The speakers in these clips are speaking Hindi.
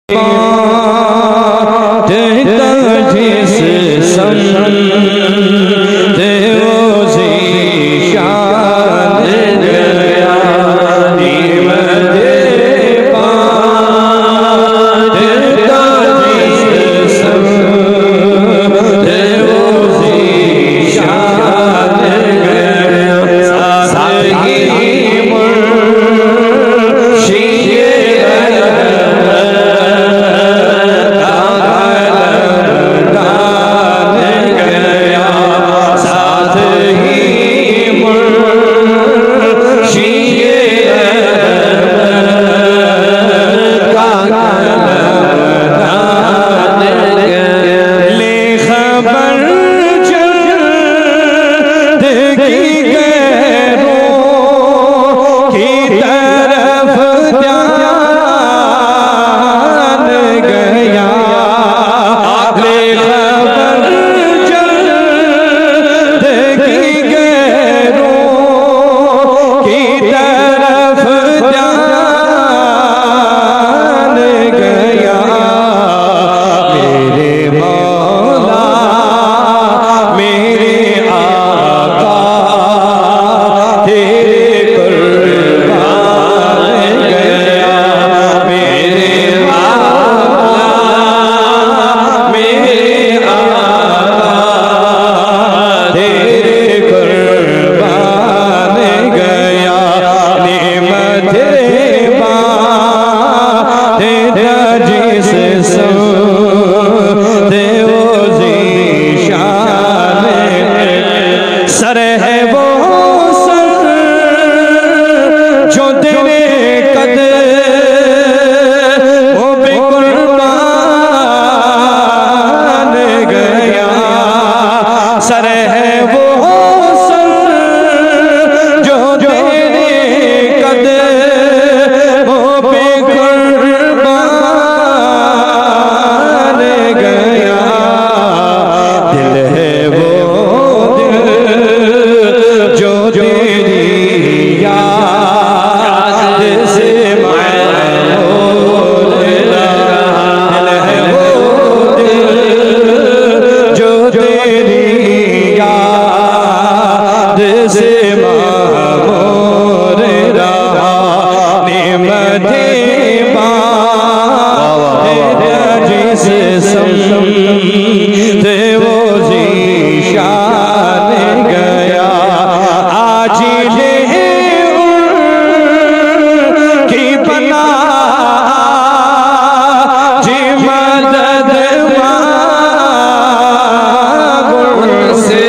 बात जिस समझे वो ज़ीशान गया निमदे बात जिस समझे वो ज़ीशान गया साथी सर है वो सर जो तेरे कदमों पे कुर्बान गया। सर है वो सर जो तेरे कदमों पे कुर्बान गया। दिल है वो वो ज़ीशान गया। आज ले की बना जी मदद से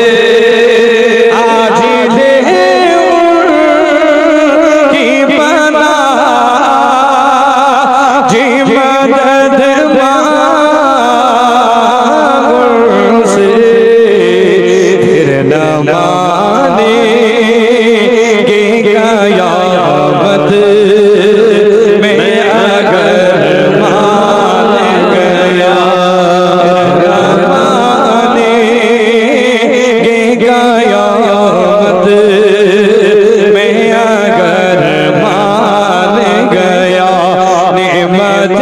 आज ले की बना जी मदद कयामत में अगर मान गया कयामत में अगर मान गया निमत